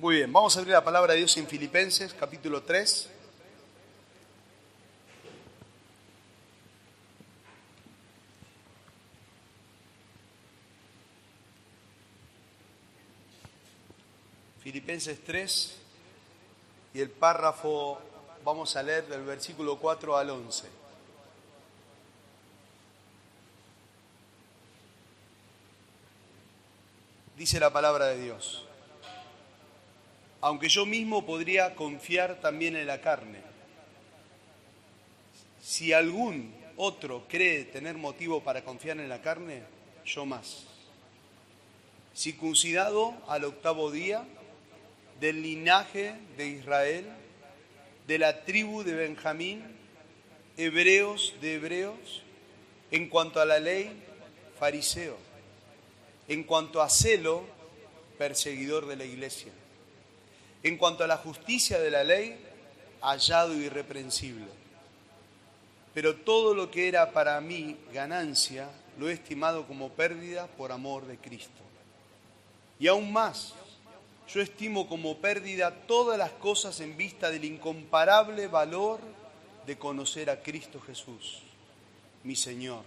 Muy bien, vamos a abrir la palabra de Dios en Filipenses, capítulo 3. Filipenses 3, y el párrafo vamos a leer del versículo 4 al 11. Dice la palabra de Dios: aunque yo mismo podría confiar también en la carne, si algún otro cree tener motivo para confiar en la carne, yo más. Circuncidado al 8º día, del linaje de Israel, de la tribu de Benjamín, hebreos de hebreos, en cuanto a la ley, fariseo, en cuanto a celo, perseguidor de la iglesia, en cuanto a la justicia de la ley, hallado irreprensible. Pero todo lo que era para mí ganancia, lo he estimado como pérdida por amor de Cristo. Y aún más, yo estimo como pérdida todas las cosas en vista del incomparable valor de conocer a Cristo Jesús, mi Señor,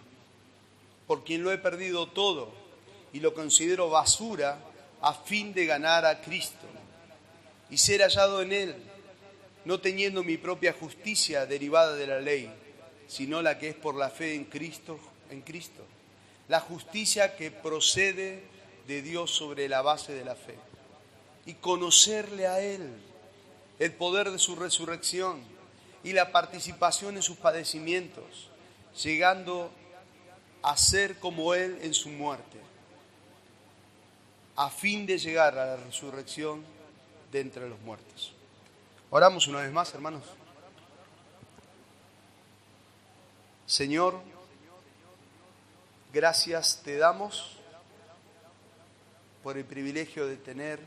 por quien lo he perdido todo y lo considero basura a fin de ganar a Cristo y ser hallado en Él, no teniendo mi propia justicia derivada de la ley, sino la que es por la fe en Cristo, la justicia que procede de Dios sobre la base de la fe, y conocerle a Él, el poder de su resurrección y la participación en sus padecimientos, llegando a ser como Él en su muerte, a fin de llegar a la resurrección de entre los muertos. Oramos una vez más, hermanos. Señor, gracias te damos por el privilegio de tener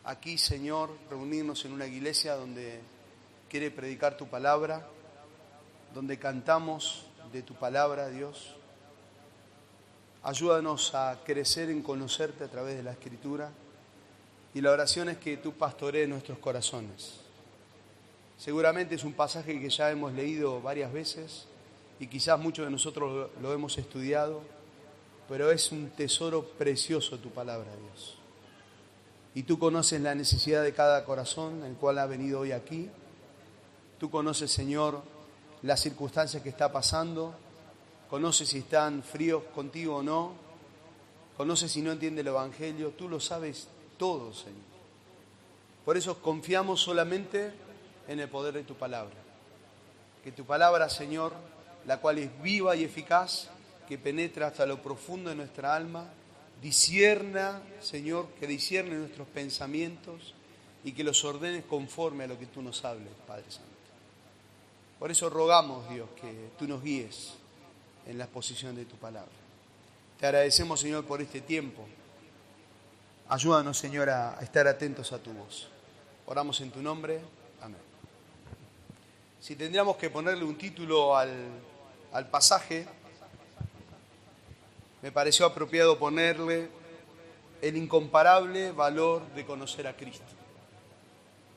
aquí, Señor, reunirnos en una iglesia donde quiere predicar tu palabra, donde cantamos de tu palabra, Dios. Ayúdanos a crecer en conocerte a través de la Escritura, y la oración es que tú pastorees nuestros corazones. Seguramente es un pasaje que ya hemos leído varias veces y quizás muchos de nosotros lo hemos estudiado, pero es un tesoro precioso tu palabra, Dios. Y tú conoces la necesidad de cada corazón, el cual ha venido hoy aquí. Tú conoces, Señor, las circunstancias que está pasando. Conoces si están fríos contigo o no. Conoces si no entiende el Evangelio. Tú lo sabes todo, Señor. Por eso confiamos solamente en el poder de tu palabra. Que tu palabra, Señor, la cual es viva y eficaz, que penetra hasta lo profundo de nuestra alma, discierna, Señor, que discierne nuestros pensamientos y que los ordenes conforme a lo que tú nos hables, Padre Santo. Por eso rogamos, Dios, que tú nos guíes en la exposición de tu palabra. Te agradecemos, Señor, por este tiempo. Ayúdanos, Señor, a estar atentos a tu voz. Oramos en tu nombre. Amén. Si tendríamos que ponerle un título al pasaje, me pareció apropiado ponerle el incomparable valor de conocer a Cristo.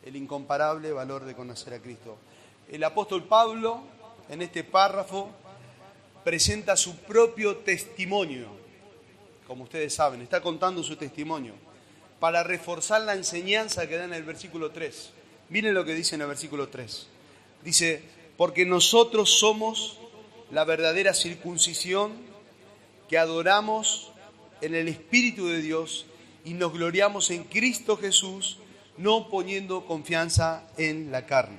El incomparable valor de conocer a Cristo. El apóstol Pablo, en este párrafo, presenta su propio testimonio. Como ustedes saben, está contando su testimonio para reforzar la enseñanza que da en el versículo 3. Miren lo que dice en el versículo 3. Dice: porque nosotros somos la verdadera circuncisión, que adoramos en el Espíritu de Dios y nos gloriamos en Cristo Jesús, no poniendo confianza en la carne.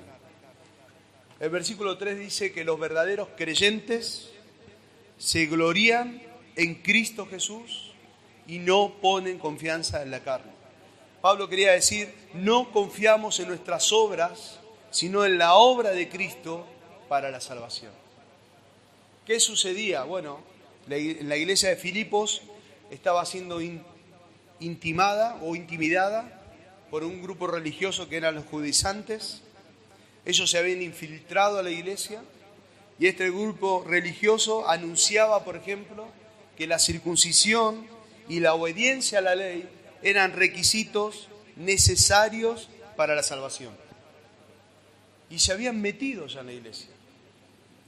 El versículo 3 dice que los verdaderos creyentes se glorían en Cristo Jesús y no ponen confianza en la carne. Pablo quería decir, no confiamos en nuestras obras, sino en la obra de Cristo para la salvación. ¿Qué sucedía? Bueno, en la iglesia de Filipos estaba siendo intimada o intimidada por un grupo religioso que eran los judaizantes. Ellos se habían infiltrado a la iglesia y este grupo religioso anunciaba, por ejemplo, que la circuncisión y la obediencia a la ley eran requisitos necesarios para la salvación. Y se habían metido ya en la iglesia.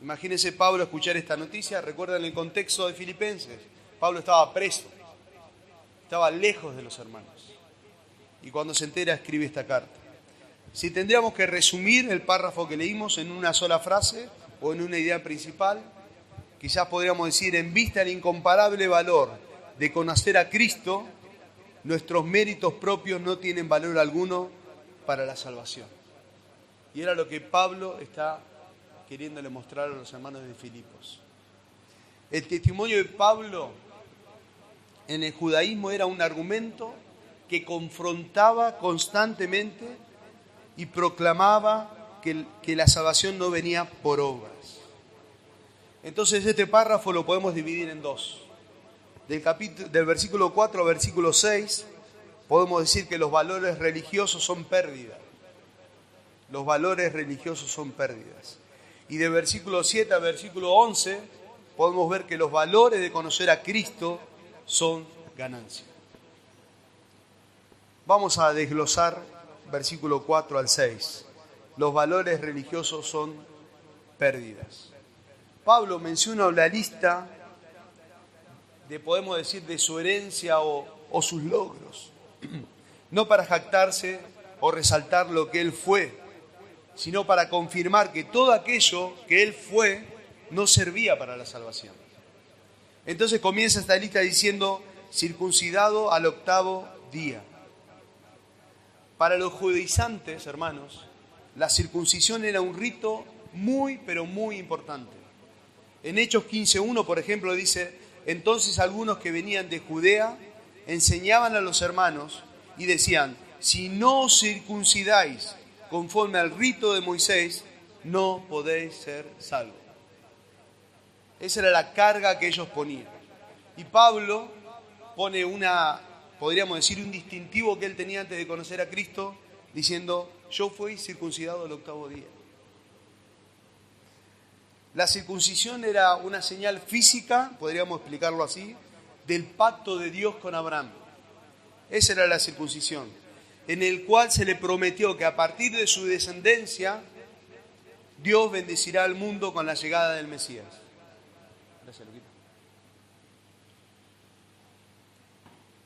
Imagínense Pablo escuchar esta noticia. Recuerdan el contexto de Filipenses. Pablo estaba preso, estaba lejos de los hermanos. Y cuando se entera escribe esta carta. Si tendríamos que resumir el párrafo que leímos en una sola frase o en una idea principal, quizás podríamos decir: en vista del incomparable valor de conocer a Cristo, nuestros méritos propios no tienen valor alguno para la salvación. Y era lo que Pablo está queriéndole mostrar a los hermanos de Filipos. El testimonio de Pablo en el judaísmo era un argumento que confrontaba constantemente y proclamaba que la salvación no venía por obras. Entonces este párrafo lo podemos dividir en dos. Del versículo 4 al versículo 6 podemos decir que los valores religiosos son pérdidas. Los valores religiosos son pérdidas. Y del versículo 7 al versículo 11 podemos ver que los valores de conocer a Cristo son ganancia. Vamos a desglosar versículo 4 al 6. Los valores religiosos son pérdidas. Pablo menciona la lista podemos decir, de su herencia o sus logros. No para jactarse o resaltar lo que él fue, sino para confirmar que todo aquello que él fue no servía para la salvación. Entonces comienza esta lista diciendo: circuncidado al 8º día. Para los judaizantes, hermanos, la circuncisión era un rito muy, pero muy importante. En Hechos 15:1, por ejemplo, dice: entonces algunos que venían de Judea enseñaban a los hermanos y decían: si no os circuncidáis conforme al rito de Moisés, no podéis ser salvos. Esa era la carga que ellos ponían. Y Pablo pone podríamos decir, un distintivo que él tenía antes de conocer a Cristo, diciendo: yo fui circuncidado al 8º día. La circuncisión era una señal física, podríamos explicarlo así, del pacto de Dios con Abraham. Esa era la circuncisión, en el cual se le prometió que a partir de su descendencia, Dios bendecirá al mundo con la llegada del Mesías. Gracias, Luquita.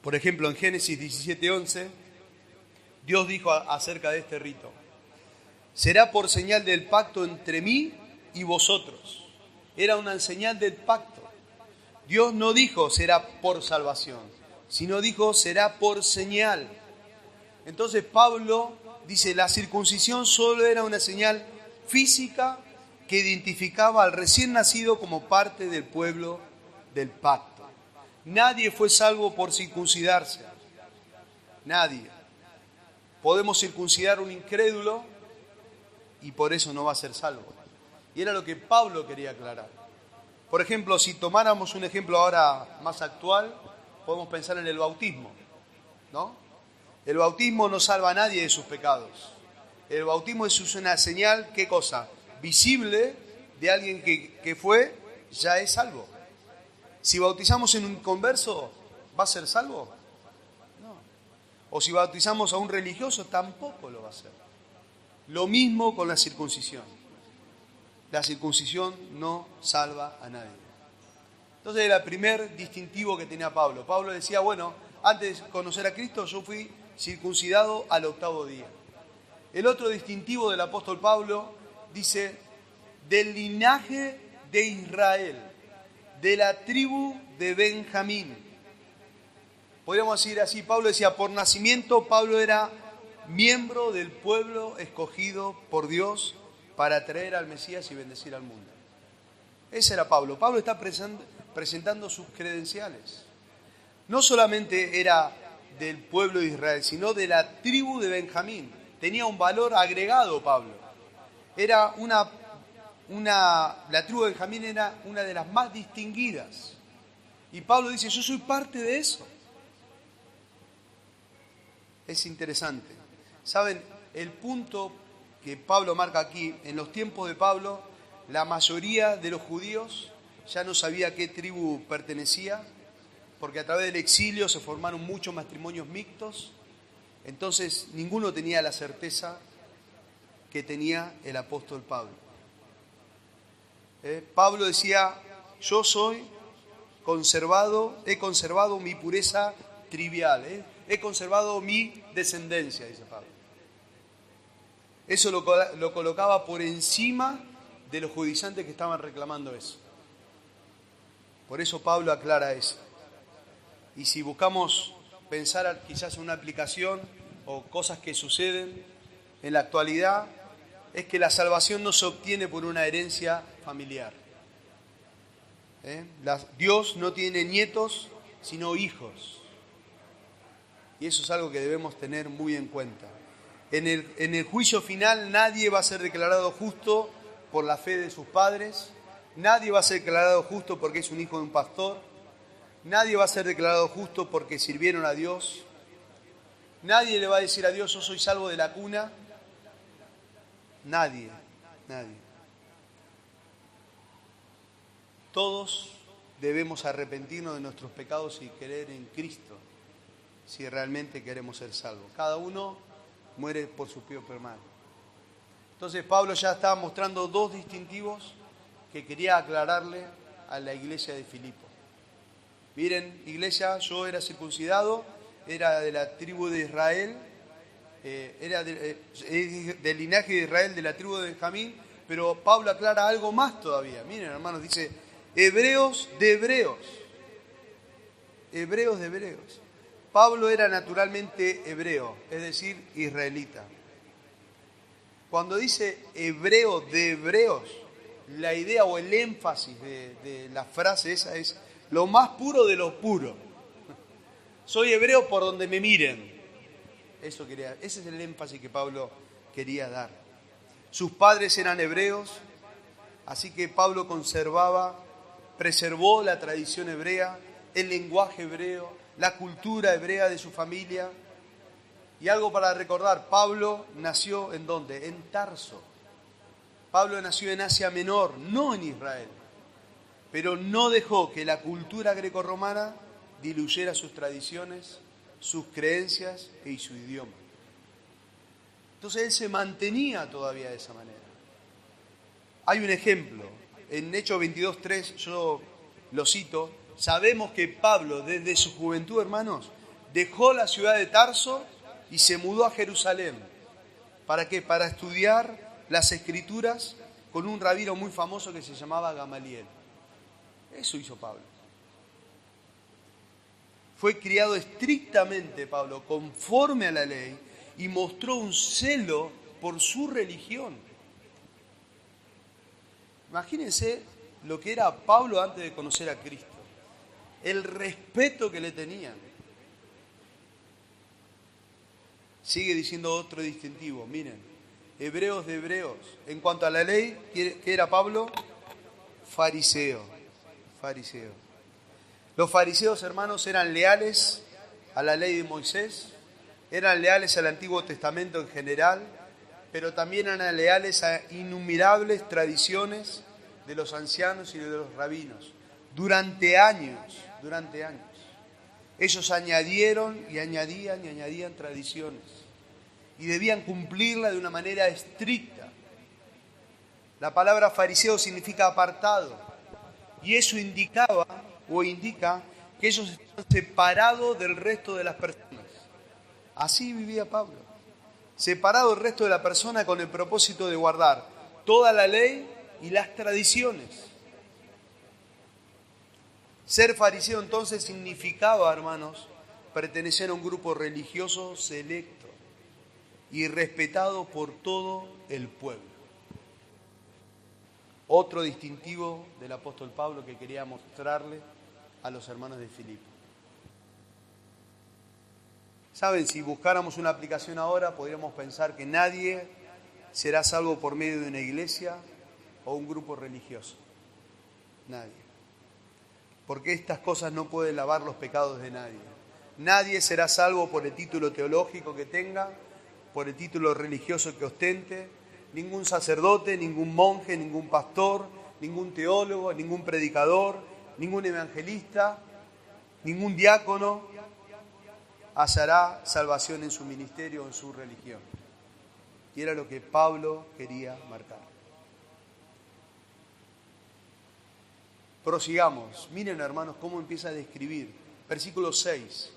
Por ejemplo, en Génesis 17:11, Dios dijo acerca de este rito: será por señal del pacto entre mí y vosotros. Era una señal del pacto. Dios no dijo será por salvación, sino dijo será por señal. Entonces Pablo dice: la circuncisión solo era una señal física que identificaba al recién nacido como parte del pueblo del pacto. Nadie fue salvo por circuncidarse. Nadie. Podemos circuncidar a un incrédulo y por eso no va a ser salvo. Y era lo que Pablo quería aclarar. Por ejemplo, si tomáramos un ejemplo ahora más actual, podemos pensar en el bautismo, ¿no? El bautismo no salva a nadie de sus pecados. El bautismo es una señal, ¿qué cosa? Visible de alguien que ya es salvo. Si bautizamos en un converso, ¿va a ser salvo? No. O si bautizamos a un religioso, tampoco lo va a ser. Lo mismo con la circuncisión. La circuncisión no salva a nadie. Entonces era el primer distintivo que tenía Pablo. Pablo decía: bueno, antes de conocer a Cristo yo fui circuncidado al 8º día. El otro distintivo del apóstol Pablo dice: del linaje de Israel, de la tribu de Benjamín. Podríamos decir así: Pablo decía, por nacimiento Pablo era miembro del pueblo escogido por Dios para traer al Mesías y bendecir al mundo. Ese era Pablo. Pablo está presentando sus credenciales. No solamente era del pueblo de Israel, sino de la tribu de Benjamín. Tenía un valor agregado Pablo. La tribu de Benjamín era una de las más distinguidas. Y Pablo dice: yo soy parte de eso. Es interesante. ¿Saben? El punto que Pablo marca aquí, en los tiempos de Pablo, la mayoría de los judíos ya no sabía a qué tribu pertenecía, porque a través del exilio se formaron muchos matrimonios mixtos Entonces ninguno tenía la certeza que tenía el apóstol Pablo. Pablo decía, yo soy he conservado mi pureza trivial, he conservado mi descendencia, dice Pablo. Eso lo colocaba por encima de los judaizantes que estaban reclamando eso. Por eso Pablo aclara eso. Y si buscamos pensar quizás en una aplicación o cosas que suceden en la actualidad, es que la salvación no se obtiene por una herencia familiar. Dios no tiene nietos, sino hijos. Y eso es algo que debemos tener muy en cuenta. En el juicio final nadie va a ser declarado justo por la fe de sus padres, nadie va a ser declarado justo porque es un hijo de un pastor, nadie va a ser declarado justo porque sirvieron a Dios, nadie le va a decir a Dios, yo soy salvo de la cuna. Nadie. Todos debemos arrepentirnos de nuestros pecados y creer en Cristo, si realmente queremos ser salvos. Cada uno muere por su propio mal. Entonces Pablo ya estaba mostrando dos distintivos que quería aclararle a la iglesia de Filipo. Miren, iglesia, yo era circuncidado, era de la tribu de Israel, era del linaje de Israel, de la tribu de Benjamín, pero Pablo aclara algo más todavía. Miren, hermanos, dice, hebreos de hebreos. Hebreos de hebreos. Pablo era naturalmente hebreo, es decir, israelita. Cuando dice hebreo de hebreos, la idea o el énfasis de la frase esa es lo más puro de lo puro. Soy hebreo por donde me miren. Ese es el énfasis que Pablo quería dar. Sus padres eran hebreos, así que Pablo preservó la tradición hebrea, el lenguaje hebreo, la cultura hebrea de su familia. Y algo para recordar, Pablo nació ¿en dónde? En Tarso. Pablo nació en Asia Menor, no en Israel. Pero no dejó que la cultura grecorromana diluyera sus tradiciones, sus creencias y su idioma. Entonces él se mantenía todavía de esa manera. Hay un ejemplo, en Hechos 22:3, yo lo cito, sabemos que Pablo desde su juventud, hermanos, dejó la ciudad de Tarso y se mudó a Jerusalén. ¿Para qué? Para estudiar las Escrituras con un rabino muy famoso que se llamaba Gamaliel. Eso hizo Pablo. Fue criado estrictamente, Pablo, conforme a la ley y mostró un celo por su religión. Imagínense lo que era Pablo antes de conocer a Cristo. El respeto que le tenían. Sigue diciendo otro distintivo, miren, hebreos de hebreos. En cuanto a la ley, ¿qué era Pablo? Fariseo. Los fariseos, hermanos, eran leales a la ley de Moisés, eran leales al Antiguo Testamento en general, pero también eran leales a innumerables tradiciones de los ancianos y de los rabinos. Durante años. Ellos añadieron y añadían tradiciones y debían cumplirla de una manera estricta. La palabra fariseo significa apartado y eso indica que ellos estaban separados del resto de las personas. Así vivía Pablo, separado del resto de la persona con el propósito de guardar toda la ley y las tradiciones. Ser fariseo entonces significaba, hermanos, pertenecer a un grupo religioso selecto y respetado por todo el pueblo. Otro distintivo del apóstol Pablo que quería mostrarle a los hermanos de Filipo. Saben, si buscáramos una aplicación ahora, podríamos pensar que nadie será salvo por medio de una iglesia o un grupo religioso. Nadie. Porque estas cosas no pueden lavar los pecados de nadie. Nadie será salvo por el título teológico que tenga, por el título religioso que ostente. Ningún sacerdote, ningún monje, ningún pastor, ningún teólogo, ningún predicador, ningún evangelista, ningún diácono. hallará salvación en su ministerio, en su religión. Y era lo que Pablo quería marcar. Prosigamos. Miren, hermanos, cómo empieza a describir. Versículo 6.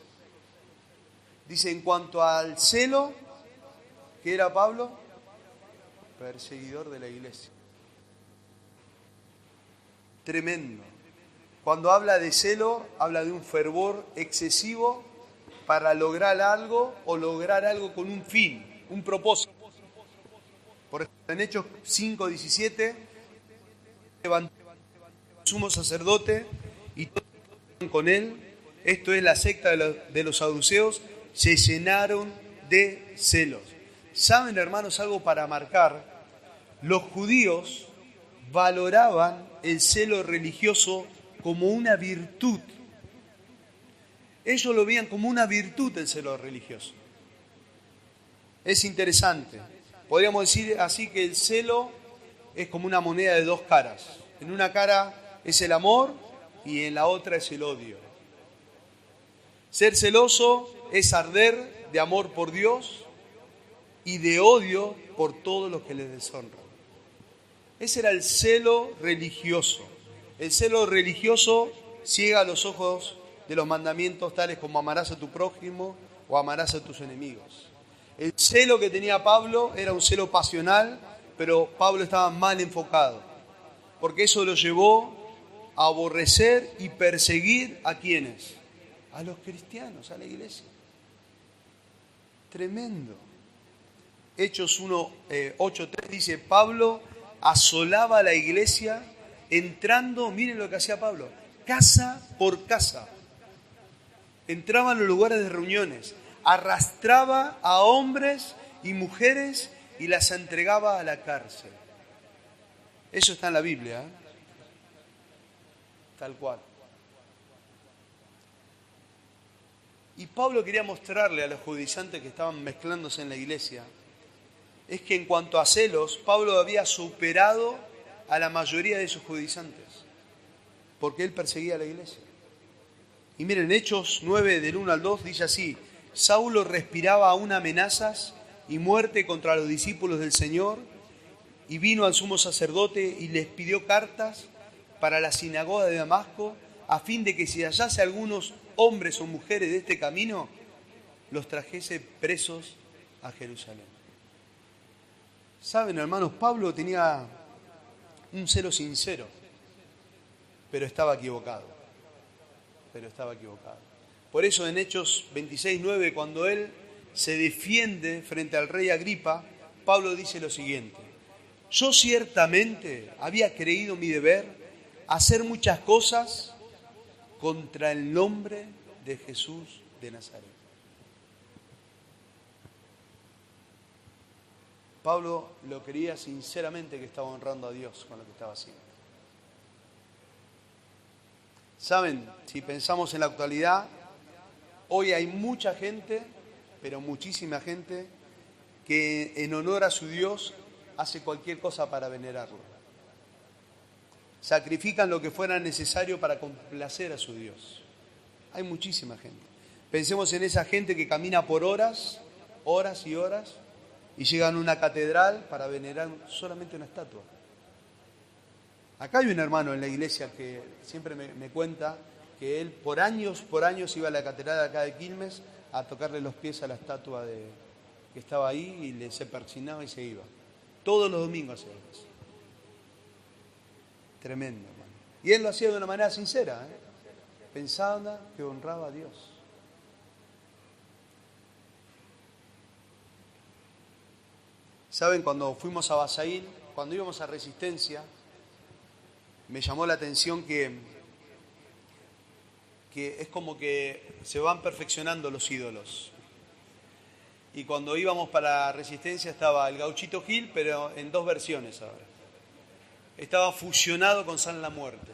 Dice, en cuanto al celo, ¿qué era Pablo? Perseguidor de la iglesia. Tremendo. Cuando habla de celo, habla de un fervor excesivo para lograr algo o lograr algo con un fin, un propósito. Por ejemplo, en Hechos 5:17, levantó el sumo sacerdote y todos con él, esto es la secta de los saduceos, se llenaron de celos. ¿Saben, hermanos, algo para marcar? Los judíos valoraban el celo religioso como una virtud. Ellos lo veían como una virtud el celo religioso. Es interesante. Podríamos decir así que el celo es como una moneda de dos caras. En una cara es el amor y en la otra es el odio. Ser celoso es arder de amor por Dios y de odio por todos los que les deshonran. Ese era el celo religioso. El celo religioso ciega los ojos de los mandamientos tales como amarás a tu prójimo o amarás a tus enemigos. El celo que tenía Pablo era un celo pasional, pero Pablo estaba mal enfocado, porque eso lo llevó a aborrecer y perseguir ¿a quiénes? A los cristianos, a la iglesia. Tremendo. Hechos 8:3 dice, Pablo asolaba a la iglesia entrando, miren lo que hacía Pablo, casa por casa. Entraba en los lugares de reuniones, arrastraba a hombres y mujeres y las entregaba a la cárcel. Eso está en la Biblia, ¿eh? Tal cual. Y Pablo quería mostrarle a los judaizantes que estaban mezclándose en la iglesia, es que en cuanto a celos, Pablo había superado a la mayoría de sus judaizantes, porque él perseguía a la iglesia. Y miren, Hechos 9, del 1 al 2, dice así, Saulo respiraba aún amenazas y muerte contra los discípulos del Señor, y vino al sumo sacerdote y les pidió cartas para la sinagoga de Damasco, a fin de que si hallase algunos hombres o mujeres de este camino, los trajese presos a Jerusalén. Saben, hermanos, Pablo tenía un celo sincero, pero estaba equivocado. Por eso en Hechos 26:9, cuando él se defiende frente al rey Agripa, Pablo dice lo siguiente, yo ciertamente había creído mi deber hacer muchas cosas contra el nombre de Jesús de Nazaret. Pablo lo creía sinceramente que estaba honrando a Dios con lo que estaba haciendo. Saben, si pensamos en la actualidad, hoy hay mucha gente, pero muchísima gente, que en honor a su Dios hace cualquier cosa para venerarlo. Sacrifican lo que fuera necesario para complacer a su Dios. Hay muchísima gente. Pensemos en esa gente que camina por horas, horas y horas, y llegan a una catedral para venerar solamente una estatua. Acá hay un hermano en la iglesia que siempre me cuenta que él por años iba a la catedral de acá de Quilmes a tocarle los pies a la estatua que estaba ahí y se persinaba y se iba. Todos los domingos hacía eso. Tremendo, hermano. Y él lo hacía de una manera sincera, ¿eh? Pensaba que honraba a Dios. ¿Saben? Cuando fuimos a Basaín, cuando íbamos a Resistencia, me llamó la atención que es como que se van perfeccionando los ídolos. Y cuando íbamos para Resistencia estaba el Gauchito Gil, pero en dos versiones ahora. Estaba fusionado con San La Muerte.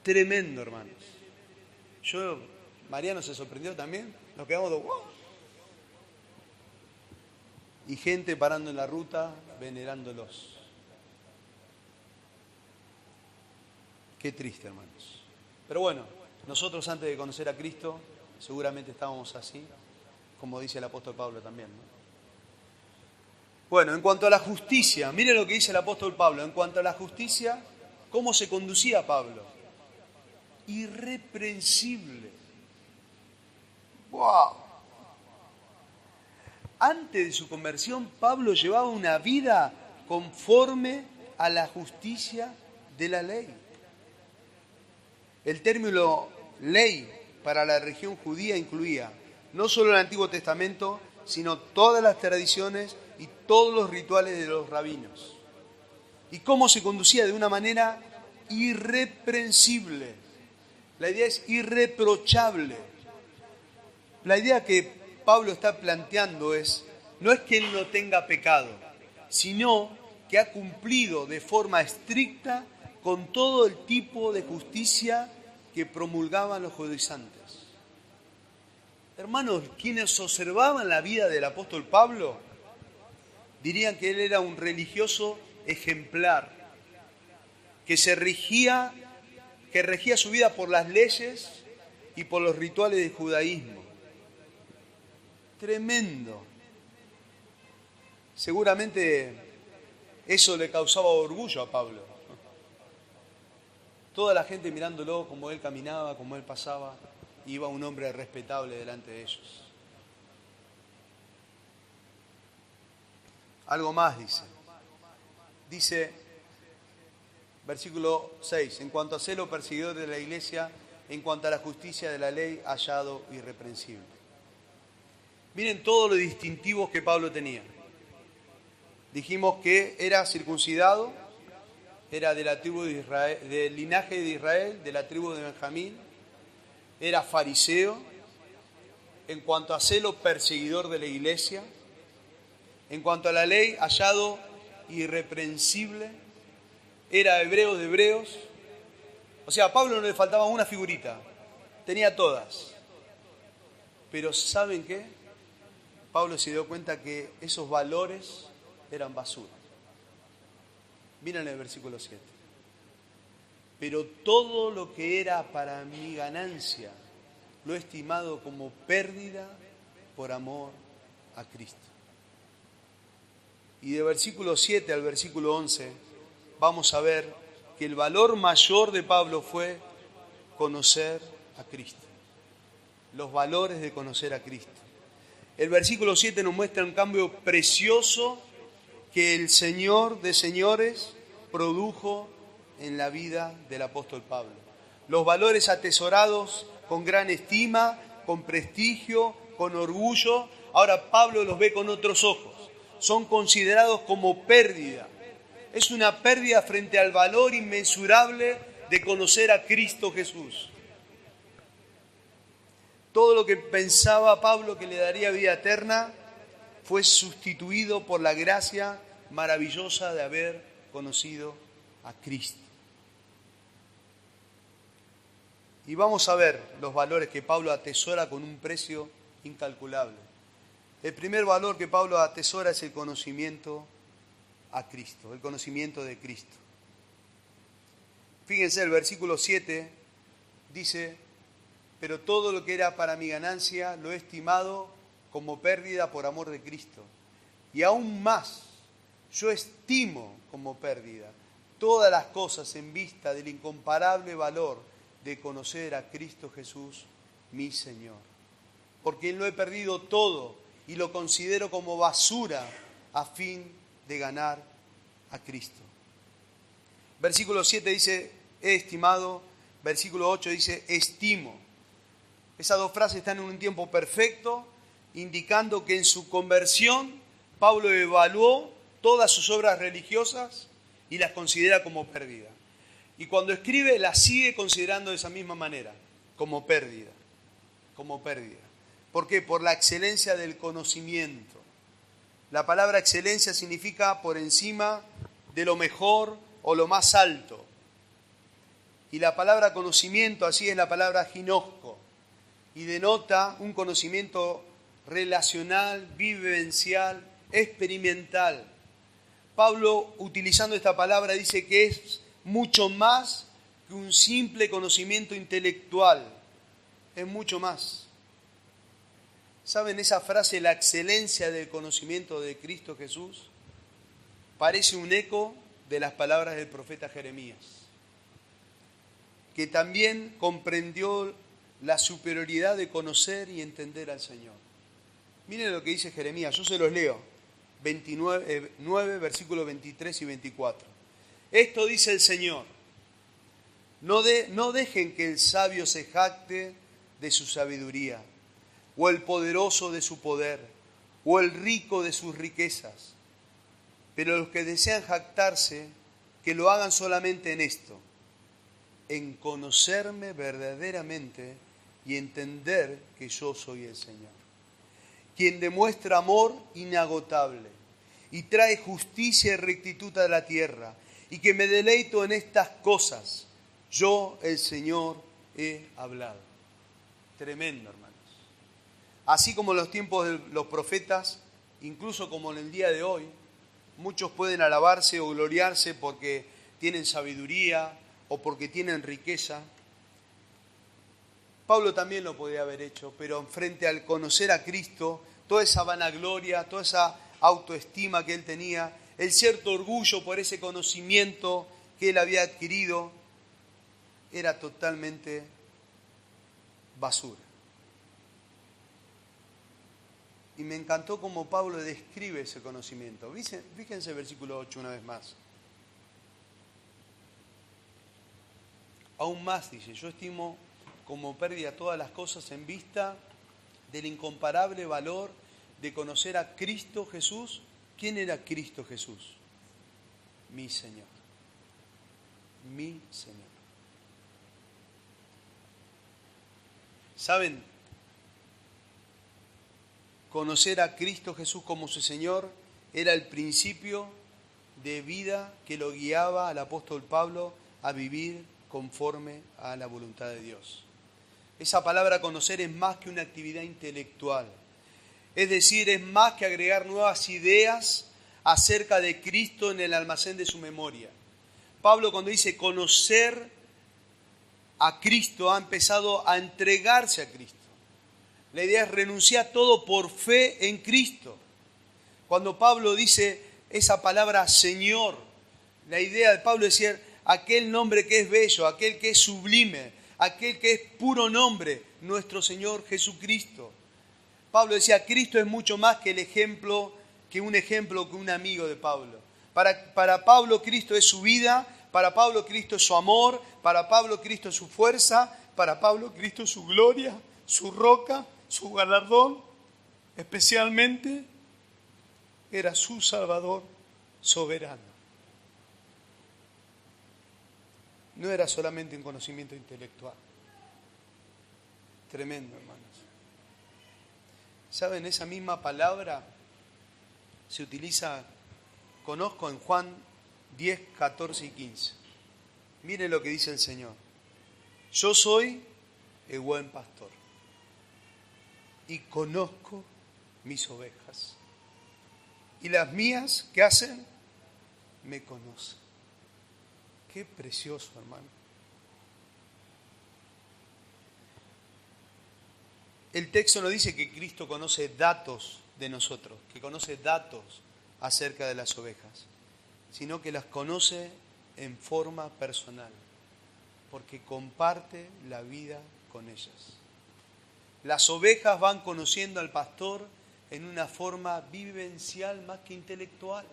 Tremendo, hermanos. Mariano se sorprendió también. Nos quedamos de wow. Y gente parando en la ruta, venerándolos. Qué triste, hermanos. Pero bueno, nosotros antes de conocer a Cristo seguramente estábamos así, como dice el apóstol Pablo también, ¿no? Bueno, en cuanto a la justicia, miren lo que dice el apóstol Pablo. En cuanto a la justicia, ¿cómo se conducía Pablo? Irreprensible. ¡Wow! Antes de su conversión, Pablo llevaba una vida conforme a la justicia de la ley. El término ley para la religión judía incluía no solo el Antiguo Testamento, sino todas las tradiciones y todos los rituales de los rabinos. ¿Y cómo se conducía? De una manera irreprensible. La idea es irreprochable. La idea que Pablo está planteando no es que él no tenga pecado, sino que ha cumplido de forma estricta con todo el tipo de justicia que promulgaban los judaizantes. Hermanos, quienes observaban la vida del apóstol Pablo dirían que él era un religioso ejemplar, que regía su vida por las leyes y por los rituales del judaísmo. Tremendo. Seguramente eso le causaba orgullo a Pablo. Toda la gente mirándolo, como él caminaba, como él pasaba, iba un hombre respetable delante de ellos. Algo más dice. Dice, versículo 6, en cuanto a celo perseguidor de la iglesia, en cuanto a la justicia de la ley, hallado irreprensible. Miren todos los distintivos que Pablo tenía. Dijimos que era circuncidado, era de la tribu de Israel, del linaje de Israel, de la tribu de Benjamín, era fariseo, en cuanto a celo perseguidor de la iglesia, en cuanto a la ley, hallado irreprensible, era hebreo de hebreos. O sea, a Pablo no le faltaba una figurita, tenía todas. Pero ¿saben qué? Pablo se dio cuenta que esos valores eran basura. Miren el versículo 7. Pero todo lo que era para mi ganancia, lo he estimado como pérdida por amor a Cristo. Y de versículo 7 al versículo 11 vamos a ver que el valor mayor de Pablo fue conocer a Cristo. Los valores de conocer a Cristo. El versículo 7 nos muestra un cambio precioso que el Señor de señores produjo en la vida del apóstol Pablo. Los valores atesorados con gran estima, con prestigio, con orgullo, ahora Pablo los ve con otros ojos. Son considerados como pérdida. Es una pérdida frente al valor inmensurable de conocer a Cristo Jesús. Todo lo que pensaba Pablo que le daría vida eterna fue sustituido por la gracia maravillosa de haber conocido a Cristo. Y vamos a ver los valores que Pablo atesora con un precio incalculable. El primer valor que Pablo atesora es el conocimiento a Cristo, el conocimiento de Cristo. Fíjense, el versículo 7 dice, pero todo lo que era para mi ganancia lo he estimado como pérdida por amor de Cristo. Y aún más, yo estimo como pérdida todas las cosas en vista del incomparable valor de conocer a Cristo Jesús, mi Señor. Porque lo he perdido todo y lo considero como basura a fin de ganar a Cristo. Versículo 7 dice, he estimado. Versículo 8 dice, estimo. Esas dos frases están en un tiempo perfecto, indicando que en su conversión Pablo evaluó todas sus obras religiosas y las considera como pérdida. Y cuando escribe, las sigue considerando de esa misma manera, como pérdida. Como pérdida. ¿Por qué? Por la excelencia del conocimiento. La palabra excelencia significa por encima de lo mejor o lo más alto. Y la palabra conocimiento, así es la palabra ginosco, y denota un conocimiento relacional, vivencial, experimental. Pablo, utilizando esta palabra, dice que es mucho más que un simple conocimiento intelectual. Es mucho más. ¿Saben esa frase, la excelencia del conocimiento de Cristo Jesús? Parece un eco de las palabras del profeta Jeremías, que también comprendió la superioridad de conocer y entender al Señor. Miren lo que dice Jeremías, yo se los leo, 9, versículos 23 y 24. Esto dice el Señor: no dejen que el sabio se jacte de su sabiduría, o el poderoso de su poder, o el rico de sus riquezas. Pero los que desean jactarse, que lo hagan solamente en esto, en conocerme verdaderamente y entender que yo soy el Señor, quien demuestra amor inagotable y trae justicia y rectitud a la tierra, y que me deleito en estas cosas. Yo, el Señor, he hablado. Tremendo, hermanos. Así como en los tiempos de los profetas, incluso como en el día de hoy, muchos pueden alabarse o gloriarse porque tienen sabiduría o porque tienen riqueza. Pablo también lo podía haber hecho, pero frente al conocer a Cristo, toda esa vanagloria, toda esa autoestima que él tenía, el cierto orgullo por ese conocimiento que él había adquirido, era totalmente basura. Y me encantó cómo Pablo describe ese conocimiento. Fíjense el versículo 8 una vez más. Aún más, dice, yo estimo como pérdida todas las cosas en vista del incomparable valor de conocer a Cristo Jesús. ¿Quién era Cristo Jesús? Mi Señor. Mi Señor. ¿Saben? Conocer a Cristo Jesús como su Señor era el principio de vida que lo guiaba al apóstol Pablo a vivir conforme a la voluntad de Dios. Esa palabra conocer es más que una actividad intelectual. Es decir, es más que agregar nuevas ideas acerca de Cristo en el almacén de su memoria. Pablo, cuando dice conocer a Cristo, ha empezado a entregarse a Cristo. La idea es renunciar todo por fe en Cristo. Cuando Pablo dice esa palabra Señor, la idea de Pablo es decir, aquel nombre que es bello, aquel que es sublime, aquel que es puro nombre, nuestro Señor Jesucristo. Pablo decía, Cristo es mucho más que un amigo de Pablo. Para Pablo, Cristo es su vida, para Pablo, Cristo es su amor, para Pablo, Cristo es su fuerza, para Pablo, Cristo es su gloria, su roca, su galardón. Especialmente, era su Salvador soberano. No era solamente un conocimiento intelectual. Tremendo, hermanos. ¿Saben? Esa misma palabra se utiliza, conozco en Juan 10, 14 y 15. Miren lo que dice el Señor. Yo soy el buen pastor y conozco mis ovejas. Y las mías, ¿qué hacen? Me conocen. Qué precioso, hermano. El texto no dice que Cristo conoce datos de nosotros, que conoce datos acerca de las ovejas, sino que las conoce en forma personal, porque comparte la vida con ellas. Las ovejas van conociendo al pastor en una forma vivencial más que intelectual.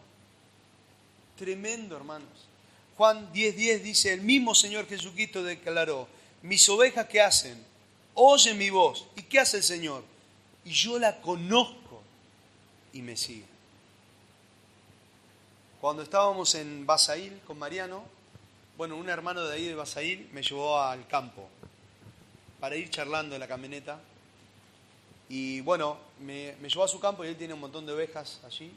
Tremendo, hermanos. Juan 10:10 dice, el mismo Señor Jesucristo declaró, mis ovejas, ¿qué hacen? Oyen mi voz. ¿Y qué hace el Señor? Y yo la conozco y me sigue. Cuando estábamos en Basail con Mariano, un hermano de ahí de Basail me llevó al campo para ir charlando en la camioneta. Y me llevó a su campo y él tiene un montón de ovejas allí.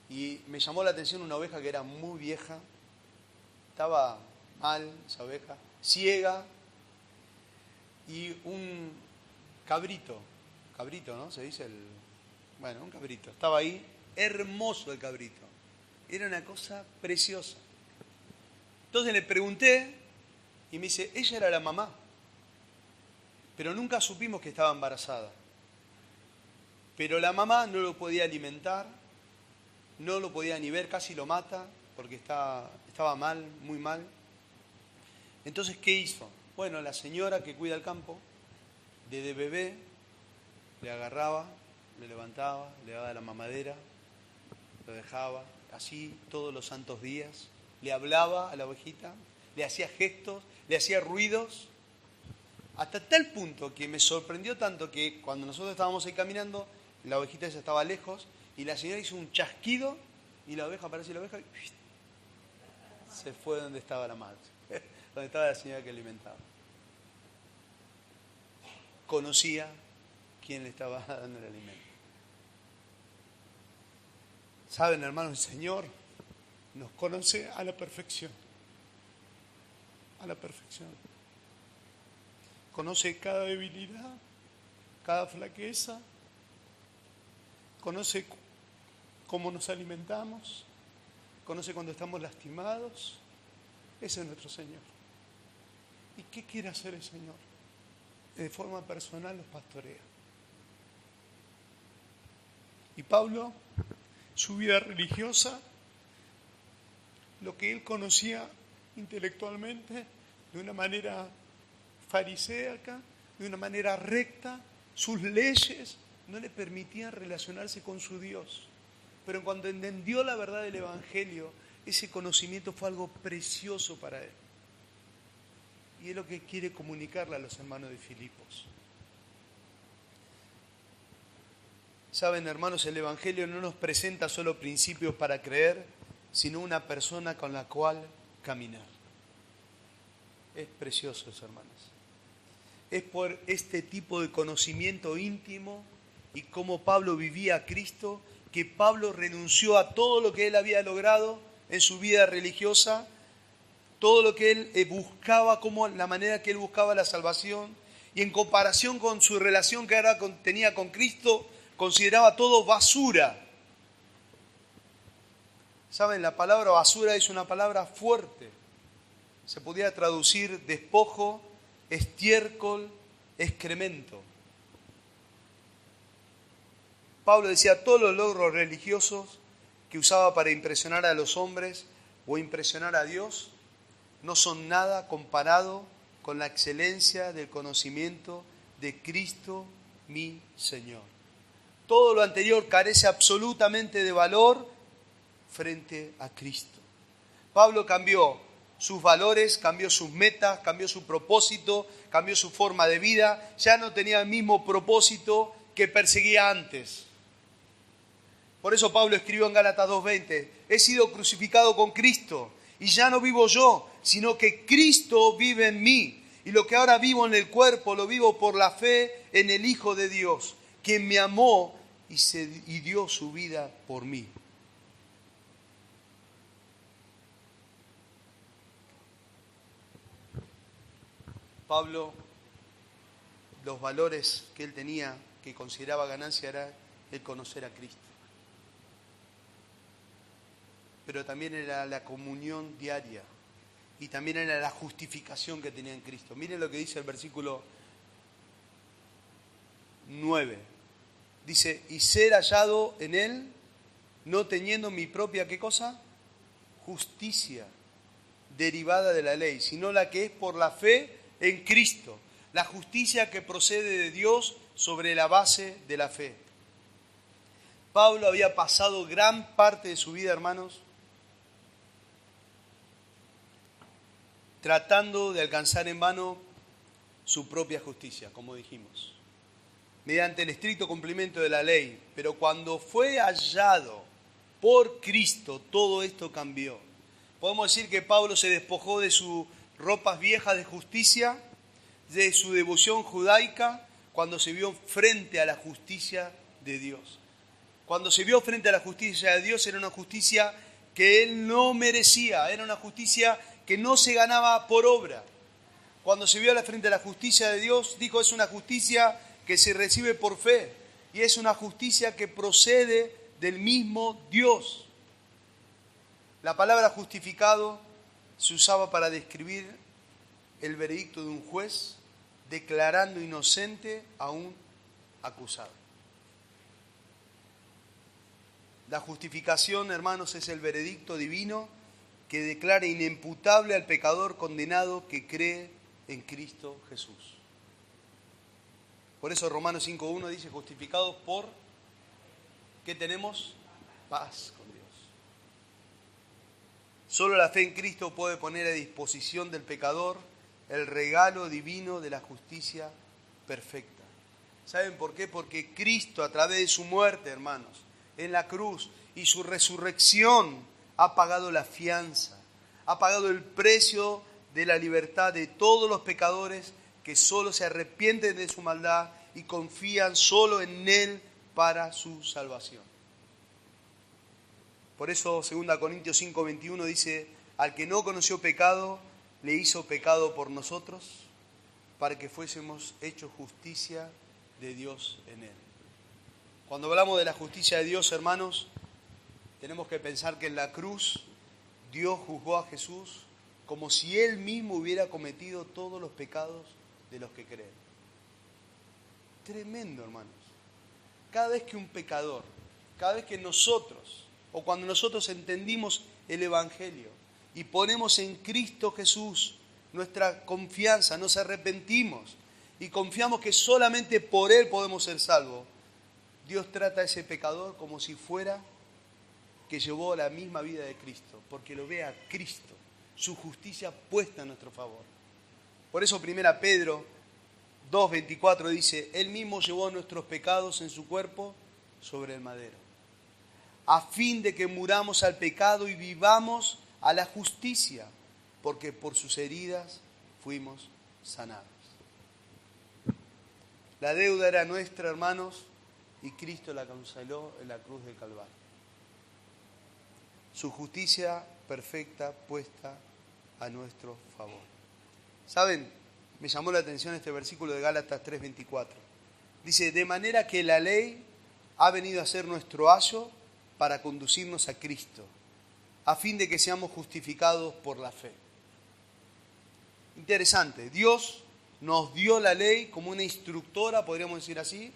Y me llamó la atención una oveja que era muy vieja. Estaba mal esa oveja, ciega. Y un cabrito, ¿no? Se dice un cabrito. Estaba ahí, hermoso el cabrito. Era una cosa preciosa. Entonces le pregunté y me dice, ella era la mamá. Pero nunca supimos que estaba embarazada. Pero la mamá no lo podía alimentar, no lo podía ni ver, casi lo mata porque estaba mal, muy mal. Entonces, ¿qué hizo? Bueno, la señora que cuida el campo, desde bebé, le agarraba, le levantaba, le daba la mamadera, lo dejaba, así todos los santos días. Le hablaba a la ovejita, le hacía gestos, le hacía ruidos, hasta tal punto que me sorprendió tanto que cuando nosotros estábamos ahí caminando, la ovejita ya estaba lejos y la señora hizo un chasquido y la oveja, apareció la oveja y se fue donde estaba la madre, donde estaba la señora que alimentaba. Conocía quién le estaba dando el alimento. Saben, hermanos, el Señor nos conoce a la perfección. A la perfección. Conoce cada debilidad, cada flaqueza. Conoce cómo nos alimentamos. Conoce cuando estamos lastimados. Ese es nuestro Señor. ¿Y qué quiere hacer el Señor? De forma personal los pastorea. Y Pablo, su vida religiosa, lo que él conocía intelectualmente de una manera fariseica, de una manera recta, sus leyes no le permitían relacionarse con su Dios. Pero cuando entendió la verdad del Evangelio, ese conocimiento fue algo precioso para él. Y es lo que quiere comunicarle a los hermanos de Filipos. Saben, hermanos, el Evangelio no nos presenta solo principios para creer, sino una persona con la cual caminar. Es precioso eso, hermanos. Es por este tipo de conocimiento íntimo y cómo Pablo vivía a Cristo, que Pablo renunció a todo lo que él había logrado en su vida religiosa, todo lo que él buscaba, como la manera que él buscaba la salvación, y en comparación con su relación que ahora tenía con Cristo, consideraba todo basura. Saben, la palabra basura es una palabra fuerte. Se podía traducir despojo, estiércol, excremento. Pablo decía, todos los logros religiosos que usaba para impresionar a los hombres o impresionar a Dios no son nada comparado con la excelencia del conocimiento de Cristo, mi Señor. Todo lo anterior carece absolutamente de valor frente a Cristo. Pablo cambió sus valores, cambió sus metas, cambió su propósito, cambió su forma de vida. Ya no tenía el mismo propósito que perseguía antes. Por eso Pablo escribió en Gálatas 2:20, he sido crucificado con Cristo y ya no vivo yo, sino que Cristo vive en mí. Y lo que ahora vivo en el cuerpo lo vivo por la fe en el Hijo de Dios, quien me amó y dio su vida por mí. Pablo, los valores que él tenía, que consideraba ganancia, era el conocer a Cristo. Pero también era la comunión diaria y también era la justificación que tenía en Cristo. Miren lo que dice el versículo 9. Dice, y ser hallado en Él, no teniendo mi propia, ¿qué cosa? Justicia derivada de la ley, sino la que es por la fe en Cristo. La justicia que procede de Dios sobre la base de la fe. Pablo había pasado gran parte de su vida, hermanos, tratando de alcanzar en vano su propia justicia, como dijimos, mediante el estricto cumplimiento de la ley. Pero cuando fue hallado por Cristo, todo esto cambió. Podemos decir que Pablo se despojó de sus ropas viejas de justicia, de su devoción judaica, cuando se vio frente a la justicia de Dios. Cuando se vio frente a la justicia de Dios, era una justicia que él no merecía, era una justicia que no se ganaba por obra. Cuando se vio frente a la justicia de Dios, dijo, es una justicia que se recibe por fe y es una justicia que procede del mismo Dios. La palabra justificado se usaba para describir el veredicto de un juez declarando inocente a un acusado. La justificación, hermanos, es el veredicto divino que declara inimputable al pecador condenado que cree en Cristo Jesús. Por eso Romanos 5.1 dice, justificados por, ¿qué tenemos? Paz con Dios. Solo la fe en Cristo puede poner a disposición del pecador el regalo divino de la justicia perfecta. ¿Saben por qué? Porque Cristo, a través de su muerte, hermanos, en la cruz y su resurrección, ha pagado la fianza, ha pagado el precio de la libertad de todos los pecadores que solo se arrepienten de su maldad y confían solo en Él para su salvación. Por eso 2 Corintios 5:21 dice, al que no conoció pecado, le hizo pecado por nosotros, para que fuésemos hechos justicia de Dios en Él. Cuando hablamos de la justicia de Dios, hermanos, tenemos que pensar que en la cruz Dios juzgó a Jesús como si Él mismo hubiera cometido todos los pecados de los que creen. Tremendo, hermanos. Cada vez que un pecador, cada vez que nosotros, o cuando nosotros entendimos el Evangelio y ponemos en Cristo Jesús nuestra confianza, nos arrepentimos y confiamos que solamente por Él podemos ser salvos, Dios trata a ese pecador como si fuera que llevó la misma vida de Cristo, porque lo ve a Cristo, su justicia puesta a nuestro favor. Por eso 1 Pedro 2:24 dice, Él mismo llevó nuestros pecados en su cuerpo sobre el madero, a fin de que muramos al pecado y vivamos a la justicia, porque por sus heridas fuimos sanados. La deuda era nuestra, hermanos, y Cristo la canceló en la cruz del Calvario. Su justicia perfecta puesta a nuestro favor. ¿Saben? Me llamó la atención este versículo de Gálatas 3:24. Dice, de manera que la ley ha venido a ser nuestro ayo para conducirnos a Cristo, a fin de que seamos justificados por la fe. Interesante, Dios nos dio la ley como una instructora, podríamos decir así,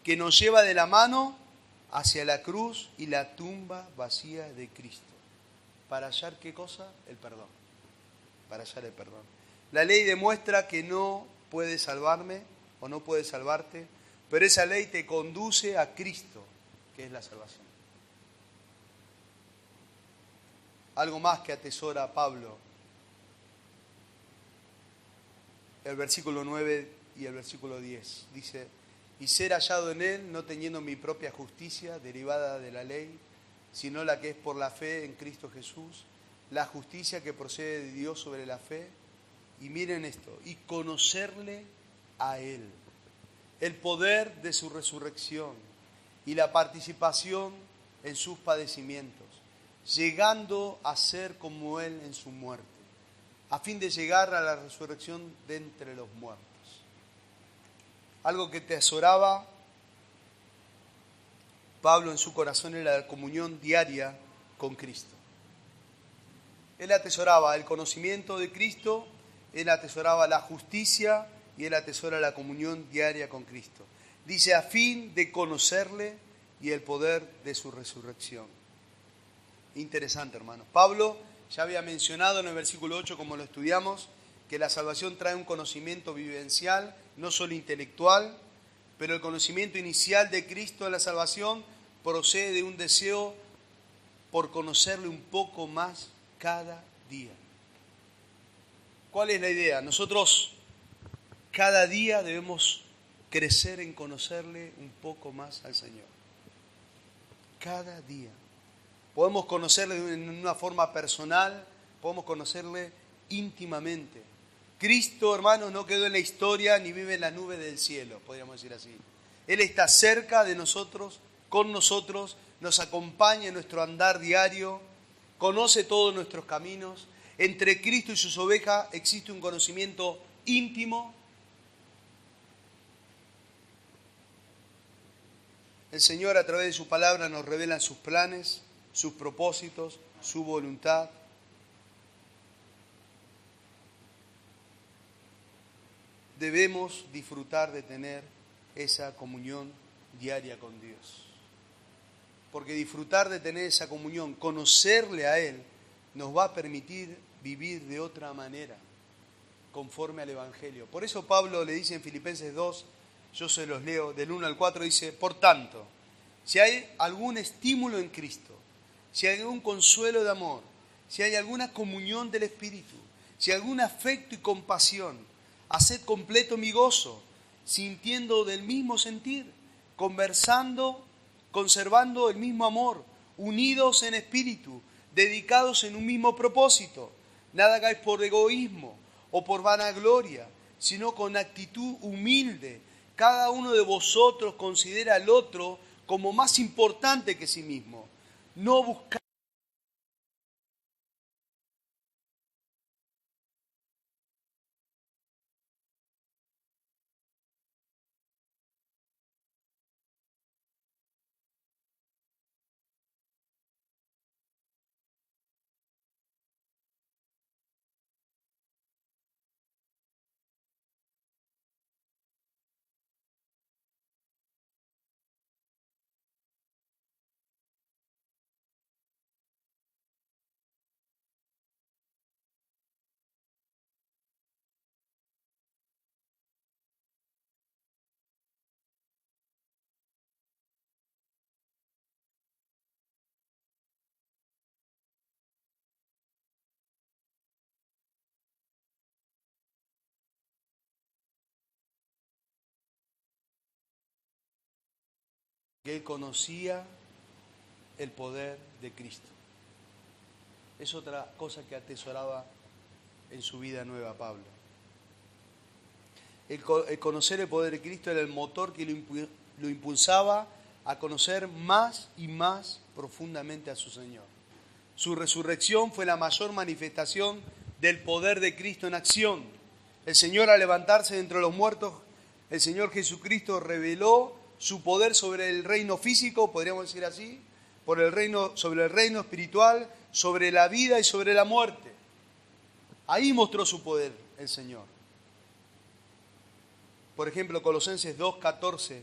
que nos lleva de la mano hacia la cruz y la tumba vacía de Cristo. ¿Para hallar qué cosa? El perdón. Para hallar el perdón. La ley demuestra que no puede salvarme o no puede salvarte, pero esa ley te conduce a Cristo, que es la salvación. Algo más que atesora Pablo. El versículo 9 y el versículo 10 dice, y ser hallado en Él, no teniendo mi propia justicia derivada de la ley, sino la que es por la fe en Cristo Jesús, la justicia que procede de Dios sobre la fe, y miren esto, y conocerle a Él, el poder de su resurrección y la participación en sus padecimientos, llegando a ser como Él en su muerte, a fin de llegar a la resurrección de entre los muertos. Algo que atesoraba Pablo en su corazón era la comunión diaria con Cristo. Él atesoraba el conocimiento de Cristo, él atesoraba la justicia y él atesora la comunión diaria con Cristo. Dice, a fin de conocerle y el poder de su resurrección. Interesante, hermanos. Pablo ya había mencionado en el versículo 8, como lo estudiamos, que la salvación trae un conocimiento vivencial, no solo intelectual, pero el conocimiento inicial de Cristo en la salvación procede de un deseo por conocerle un poco más cada día. ¿Cuál es la idea? Nosotros cada día debemos crecer en conocerle un poco más al Señor. Cada día. Podemos conocerle en una forma personal, podemos conocerle íntimamente. Cristo, hermanos, no quedó en la historia ni vive en las nubes del cielo, podríamos decir así. Él está cerca de nosotros, con nosotros, nos acompaña en nuestro andar diario, conoce todos nuestros caminos. Entre Cristo y sus ovejas existe un conocimiento íntimo. El Señor, a través de su palabra, nos revela sus planes, sus propósitos, su voluntad. Debemos disfrutar de tener esa comunión diaria con Dios. porque disfrutar de tener esa comunión, conocerle a Él, nos va a permitir vivir de otra manera, conforme al Evangelio. Por eso Pablo le dice en Filipenses 2, yo se los leo, del 1 al 4, dice, por tanto, si hay algún estímulo en Cristo, si hay algún consuelo de amor, si hay alguna comunión del Espíritu, si hay algún afecto y compasión, haced completo mi gozo, sintiendo del mismo sentir, conversando, conservando el mismo amor, unidos en espíritu, dedicados en un mismo propósito. Nada hagáis por egoísmo o por vanagloria, sino con actitud humilde. Cada uno de vosotros considera al otro como más importante que sí mismo. No buscáis que él conocía el poder de Cristo. Es otra cosa que atesoraba en su vida nueva Pablo. El conocer el poder de Cristo era el motor que lo impulsaba a conocer más y más profundamente a su Señor. Su resurrección fue la mayor manifestación del poder de Cristo en acción. El Señor, al levantarse de entre los muertos, el Señor Jesucristo reveló su poder sobre el reino físico, podríamos decir así, sobre el reino espiritual, sobre la vida y sobre la muerte. Ahí mostró su poder el Señor. Por ejemplo, Colosenses 2:14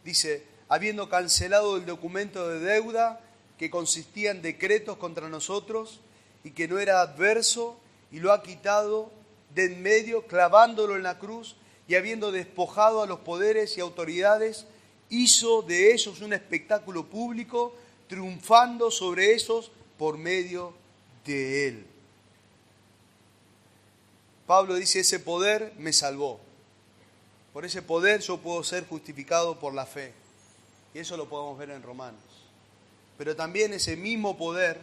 dice, habiendo cancelado el documento de deuda que consistía en decretos contra nosotros y que no era adverso, y lo ha quitado de en medio, clavándolo en la cruz, y habiendo despojado a los poderes y autoridades, hizo de ellos un espectáculo público, triunfando sobre ellos por medio de él. Pablo dice, ese poder me salvó. Por ese poder yo puedo ser justificado por la fe. Y eso lo podemos ver en Romanos. Pero también ese mismo poder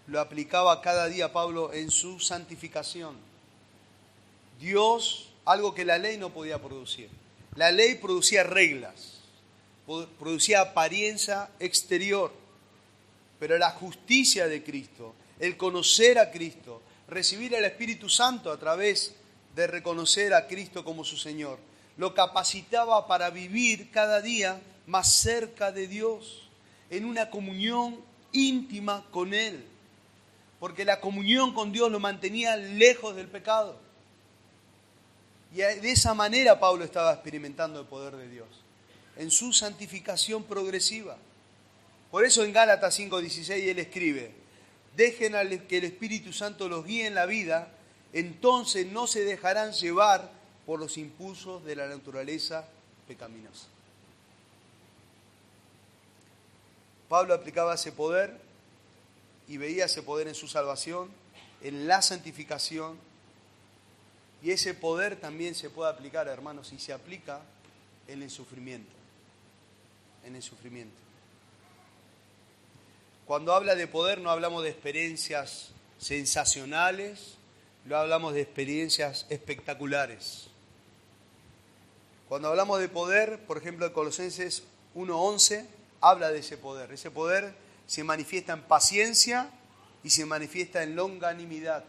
lo aplicaba cada día Pablo en su santificación. Dios, algo que la ley no podía producir. La ley producía reglas, producía apariencia exterior, pero la justicia de Cristo, el conocer a Cristo, recibir el Espíritu Santo a través de reconocer a Cristo como su Señor, lo capacitaba para vivir cada día más cerca de Dios, en una comunión íntima con Él, porque la comunión con Dios lo mantenía lejos del pecado. Y de esa manera Pablo estaba experimentando el poder de Dios, en su santificación progresiva. Por eso en Gálatas 5:16 él escribe, dejen que el Espíritu Santo los guíe en la vida, entonces no se dejarán llevar por los impulsos de la naturaleza pecaminosa. Pablo aplicaba ese poder y veía ese poder en su salvación, en la santificación. Y ese poder también se puede aplicar, hermanos, y se aplica en el sufrimiento. En el sufrimiento. Cuando habla de poder no hablamos de experiencias sensacionales, no hablamos de experiencias espectaculares. Cuando hablamos de poder, por ejemplo, en Colosenses 1:11, habla de ese poder. Ese poder se manifiesta en paciencia y se manifiesta en longanimidad.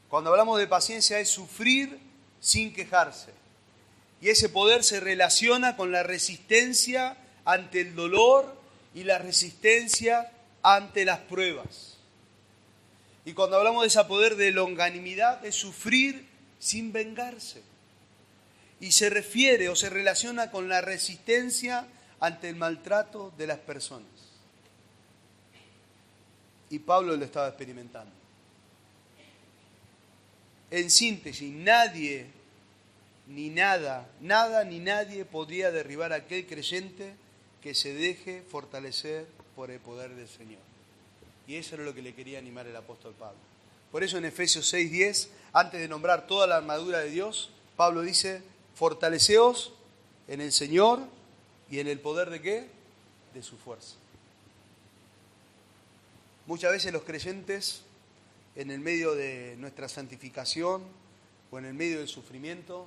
Cuando hablamos de paciencia es sufrir sin quejarse. Y ese poder se relaciona con la resistencia ante el dolor y la resistencia ante las pruebas. Y cuando hablamos de ese poder de longanimidad es sufrir sin vengarse. Y se refiere o se relaciona con la resistencia ante el maltrato de las personas. Y Pablo lo estaba experimentando. En síntesis, nadie, ni nada ni nadie podría derribar a aquel creyente que se deje fortalecer por el poder del Señor. Y eso era lo que le quería animar el apóstol Pablo. Por eso en Efesios 6:10, antes de nombrar toda la armadura de Dios, Pablo dice, fortaleceos en el Señor y en el poder ¿de qué? De su fuerza. Muchas veces los creyentes, en el medio de nuestra santificación o en el medio del sufrimiento,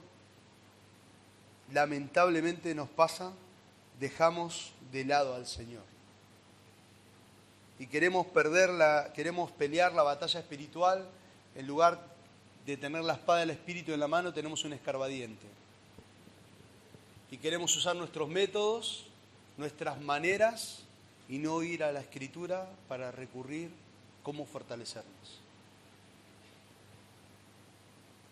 lamentablemente nos pasa, dejamos de lado al Señor. Y queremos pelear la batalla espiritual, en lugar de tener la espada del Espíritu en la mano, tenemos un escarbadiente. Y queremos usar nuestros métodos, nuestras maneras, y no ir a la Escritura para recurrir cómo fortalecernos.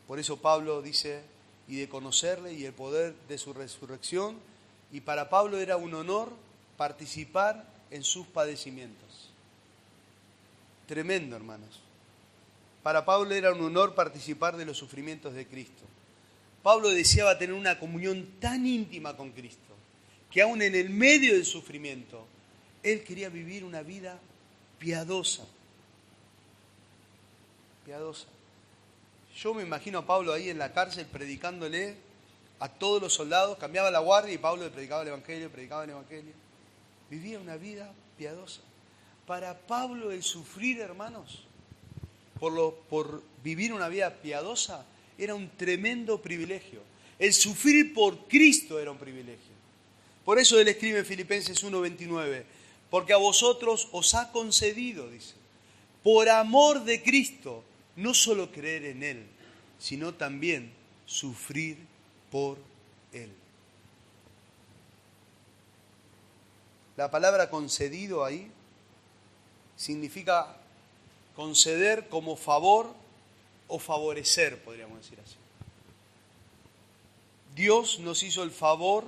Por eso Pablo dice, y de conocerle y el poder de su resurrección, y para Pablo era un honor participar en sus padecimientos. Tremendo, hermanos. Para Pablo era un honor participar de los sufrimientos de Cristo. Pablo deseaba tener una comunión tan íntima con Cristo, que aún en el medio del sufrimiento, él quería vivir una vida piadosa. Piadosa. Yo me imagino a Pablo ahí en la cárcel predicándole a todos los soldados, cambiaba la guardia y Pablo le predicaba el Evangelio. Vivía una vida piadosa. Para Pablo el sufrir, hermanos, por vivir una vida piadosa, era un tremendo privilegio. El sufrir por Cristo era un privilegio. Por eso él escribe en Filipenses 1:29, porque a vosotros os ha concedido, dice, por amor de Cristo, no solo creer en Él, sino también sufrir por Él. La palabra concedido ahí significa conceder como favor o favorecer, podríamos decir así. Dios nos hizo el favor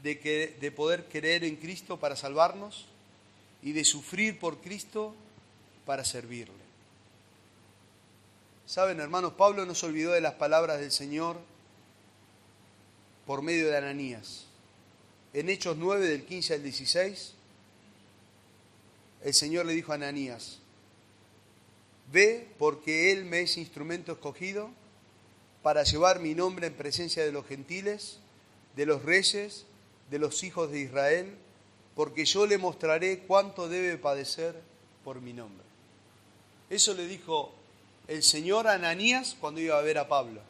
de poder creer en Cristo para salvarnos y de sufrir por Cristo para servirle. Saben, hermanos, Pablo no se olvidó de las palabras del Señor por medio de Ananías. En Hechos 9, del 15 al 16, el Señor le dijo a Ananías, ve porque Él me es instrumento escogido para llevar mi nombre en presencia de los gentiles, de los reyes, de los hijos de Israel, porque yo le mostraré cuánto debe padecer por mi nombre. Eso le dijo el Señor a Ananías cuando iba a ver a Pablo.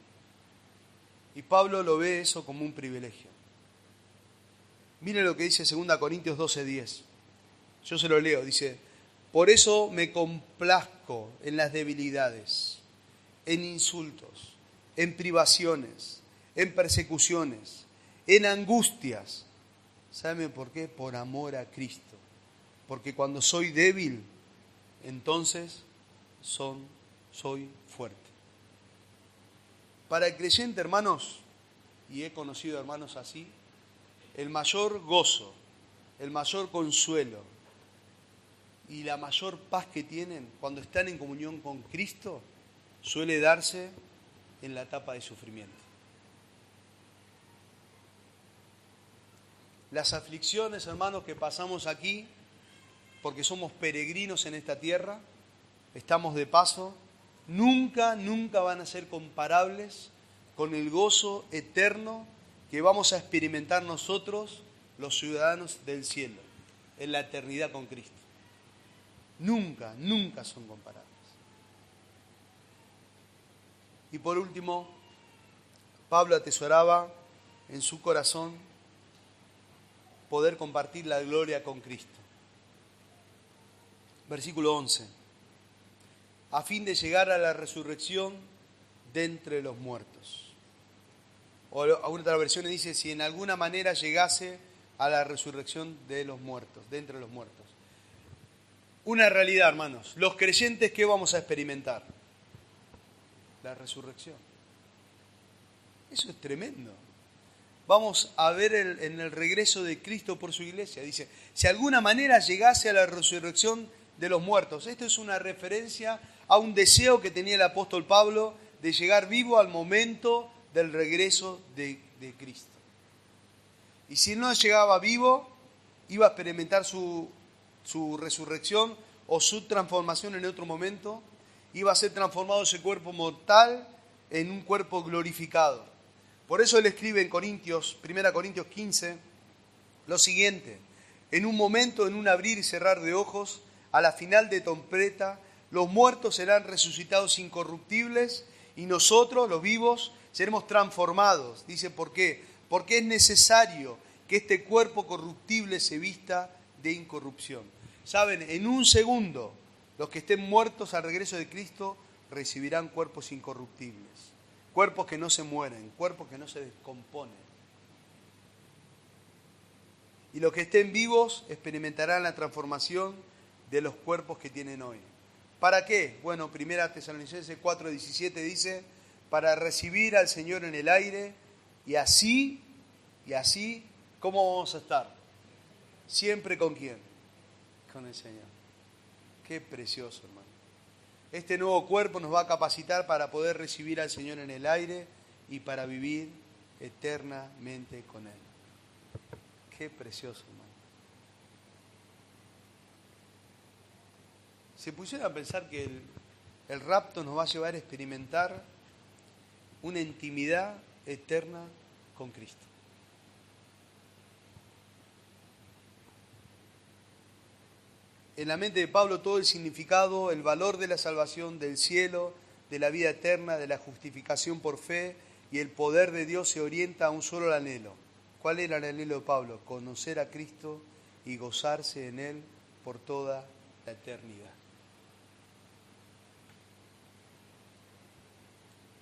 Y Pablo lo ve eso como un privilegio. Miren lo que dice 2 Corintios 12:10. Yo se lo leo, dice, por eso me complazco en las debilidades, en insultos, en privaciones, en persecuciones, en angustias. ¿Saben por qué? Por amor a Cristo. Porque cuando soy débil, entonces soy fuerte. Para el creyente, hermanos, y he conocido hermanos así, el mayor gozo, el mayor consuelo y la mayor paz que tienen cuando están en comunión con Cristo suele darse en la etapa de sufrimiento. Las aflicciones, hermanos, que pasamos aquí, porque somos peregrinos en esta tierra, estamos de paso, nunca van a ser comparables con el gozo eterno que vamos a experimentar nosotros, los ciudadanos del cielo, en la eternidad con Cristo. Nunca son comparables. Y por último, Pablo atesoraba en su corazón poder compartir la gloria con Cristo. Versículo 11. A fin de llegar a la resurrección de entre los muertos. O alguna otra versión dice, si en alguna manera llegase a la resurrección de los muertos, de entre los muertos. Una realidad, hermanos. Los creyentes, ¿qué vamos a experimentar? La resurrección. Eso es tremendo. vamos a ver en el regreso de Cristo por su iglesia. Dice, si de alguna manera llegase a la resurrección de los muertos. Esto es una referencia a un deseo que tenía el apóstol Pablo de llegar vivo al momento del regreso de Cristo. Y si no llegaba vivo, iba a experimentar su resurrección o su transformación en otro momento. Iba a ser transformado ese cuerpo mortal en un cuerpo glorificado. Por eso él escribe en 1 Corintios 15, lo siguiente: en un momento, en un abrir y cerrar de ojos, a la final de trompeta, los muertos serán resucitados incorruptibles y nosotros, los vivos, seremos transformados. Dice, ¿por qué? Porque es necesario que este cuerpo corruptible se vista de incorrupción. Saben, en un segundo, los que estén muertos al regreso de Cristo recibirán cuerpos incorruptibles, cuerpos que no se mueren, cuerpos que no se descomponen. Y los que estén vivos experimentarán la transformación de los cuerpos que tienen hoy. ¿Para qué? Bueno, 1 Tesalonicenses 4:17 dice, para recibir al Señor en el aire y así, ¿cómo vamos a estar? Siempre ¿con quién? Con el Señor. Qué precioso, hermano. Este nuevo cuerpo nos va a capacitar para poder recibir al Señor en el aire y para vivir eternamente con Él. Qué precioso, hermano. Se pusieron a pensar que el rapto nos va a llevar a experimentar una intimidad eterna con Cristo. En la mente de Pablo todo el significado, el valor de la salvación, del cielo, de la vida eterna, de la justificación por fe y el poder de Dios se orienta a un solo anhelo. ¿Cuál era el anhelo de Pablo? Conocer a Cristo y gozarse en Él por toda la eternidad.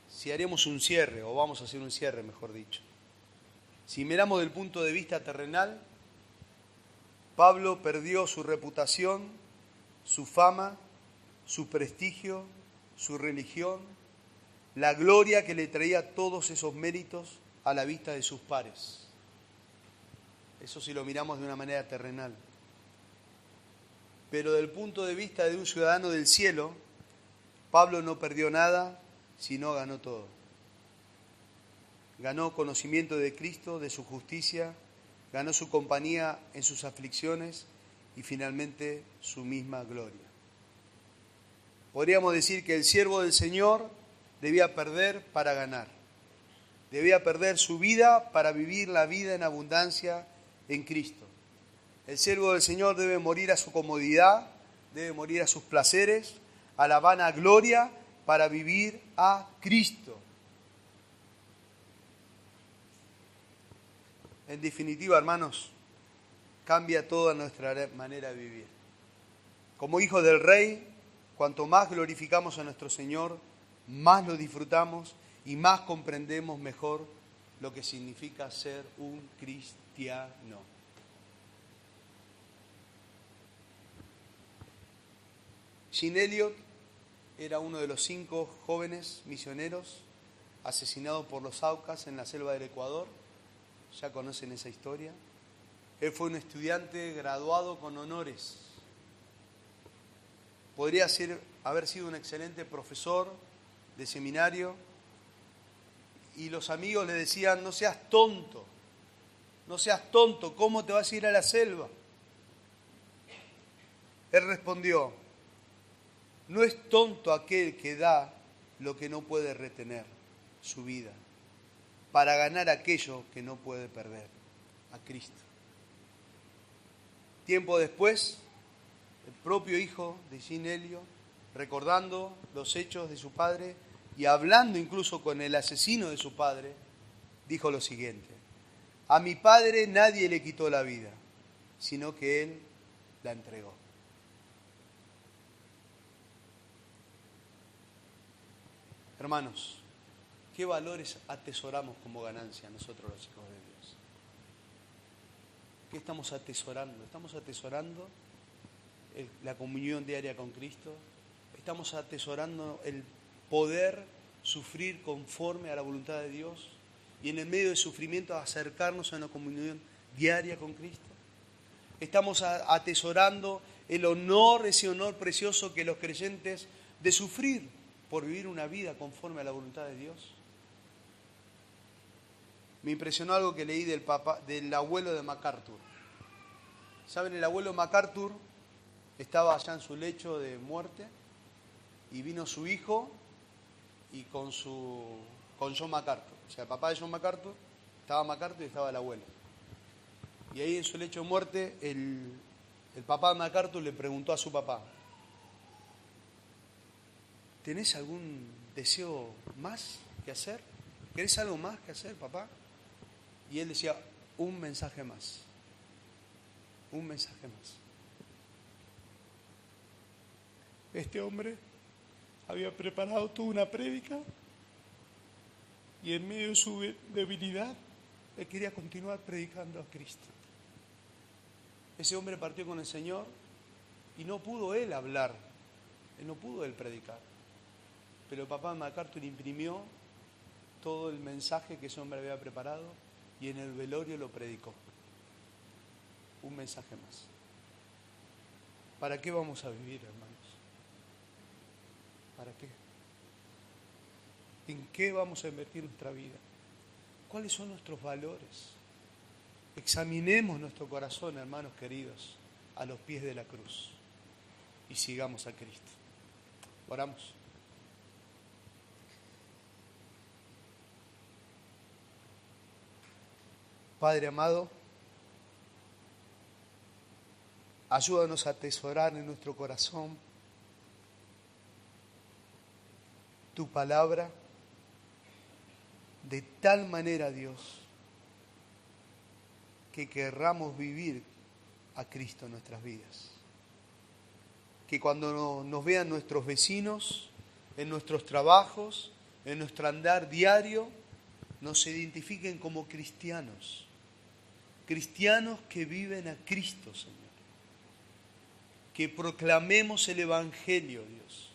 Si haremos un cierre, o vamos a hacer un cierre, mejor dicho. Si miramos del punto de vista terrenal, Pablo perdió su reputación, su fama, su prestigio, su religión, la gloria que le traía todos esos méritos a la vista de sus pares. Eso si lo miramos de una manera terrenal. Pero del punto de vista de un ciudadano del cielo, Pablo no perdió nada, sino ganó todo. Ganó conocimiento de Cristo, de su justicia, ganó su compañía en sus aflicciones y finalmente su misma gloria. Podríamos decir que el siervo del Señor debía perder para ganar. Debía perder su vida para vivir la vida en abundancia en Cristo. El siervo del Señor debe morir a su comodidad, debe morir a sus placeres, a la vanagloria para vivir a Cristo. En definitiva, hermanos, cambia toda nuestra manera de vivir. Como hijos del Rey, cuanto más glorificamos a nuestro Señor, más lo disfrutamos y más comprendemos mejor lo que significa ser un cristiano. Jean Elliot era uno de los 5 jóvenes misioneros asesinados por los Aucas en la selva del Ecuador. Ya conocen esa historia. Él fue un estudiante graduado con honores. Podría haber sido un excelente profesor de seminario. Y los amigos le decían, no seas tonto, ¿cómo te vas a ir a la selva? Él respondió, no es tonto aquel que da lo que no puede retener, su vida, para ganar aquello que no puede perder, a Cristo. Tiempo después, el propio hijo de Jean Elliot, recordando los hechos de su padre y hablando incluso con el asesino de su padre, dijo lo siguiente: a mi padre nadie le quitó la vida, sino que él la entregó. Hermanos, ¿qué valores atesoramos como ganancia nosotros los hijos de Dios? ¿Qué estamos atesorando? ¿Estamos atesorando la comunión diaria con Cristo? ¿Estamos atesorando el poder sufrir conforme a la voluntad de Dios? y en el medio del sufrimiento acercarnos a una comunión diaria con Cristo. Estamos atesorando ese honor precioso que los creyentes de sufrir por vivir una vida conforme a la voluntad de Dios. Me impresionó algo que leí del abuelo de MacArthur. ¿Saben? El abuelo MacArthur estaba allá en su lecho de muerte y vino su hijo y con John MacArthur. O sea, el papá de John MacArthur, estaba MacArthur y estaba el abuelo. Y ahí en su lecho de muerte, el papá de MacArthur le preguntó a su papá: ¿tenés algún deseo más que hacer? ¿Querés algo más que hacer, papá? Y él decía: un mensaje más. Un mensaje más. Este hombre había preparado toda una prédica y en medio de su debilidad él quería continuar predicando a Cristo. Ese hombre partió con el Señor y no pudo él hablar, no pudo él predicar. Pero el papá de MacArthur imprimió todo el mensaje que ese hombre había preparado y en el velorio lo predicó. Un mensaje más. ¿Para qué vamos a vivir, hermanos? ¿Para qué? ¿En qué vamos a invertir nuestra vida? ¿Cuáles son nuestros valores? Examinemos nuestro corazón, hermanos queridos, a los pies de la cruz y sigamos a Cristo. Oramos. Padre amado, ayúdanos a atesorar en nuestro corazón tu palabra de tal manera, Dios, que querramos vivir a Cristo en nuestras vidas. Que cuando nos vean nuestros vecinos, en nuestros trabajos, en nuestro andar diario, nos identifiquen como cristianos. Cristianos que viven a Cristo, Señor. Que proclamemos el Evangelio, Dios.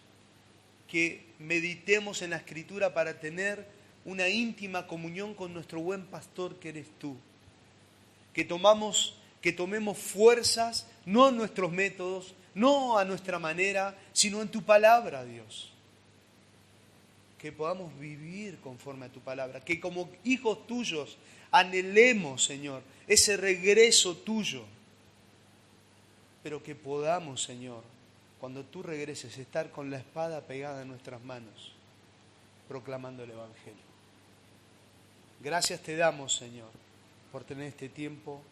Que meditemos en la Escritura para tener una íntima comunión con nuestro buen pastor que eres tú. Que tomemos fuerzas, no en nuestros métodos, no a nuestra manera, sino en tu palabra, Dios. Que podamos vivir conforme a tu palabra. Que como hijos tuyos anhelemos, Señor, ese regreso tuyo. Pero que podamos, Señor, cuando tú regreses, estar con la espada pegada en nuestras manos, proclamando el Evangelio. Gracias te damos, Señor, por tener este tiempo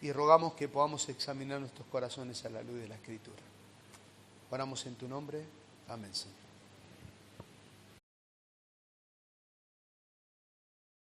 y rogamos que podamos examinar nuestros corazones a la luz de la Escritura. Oramos en tu nombre. Amén, Señor.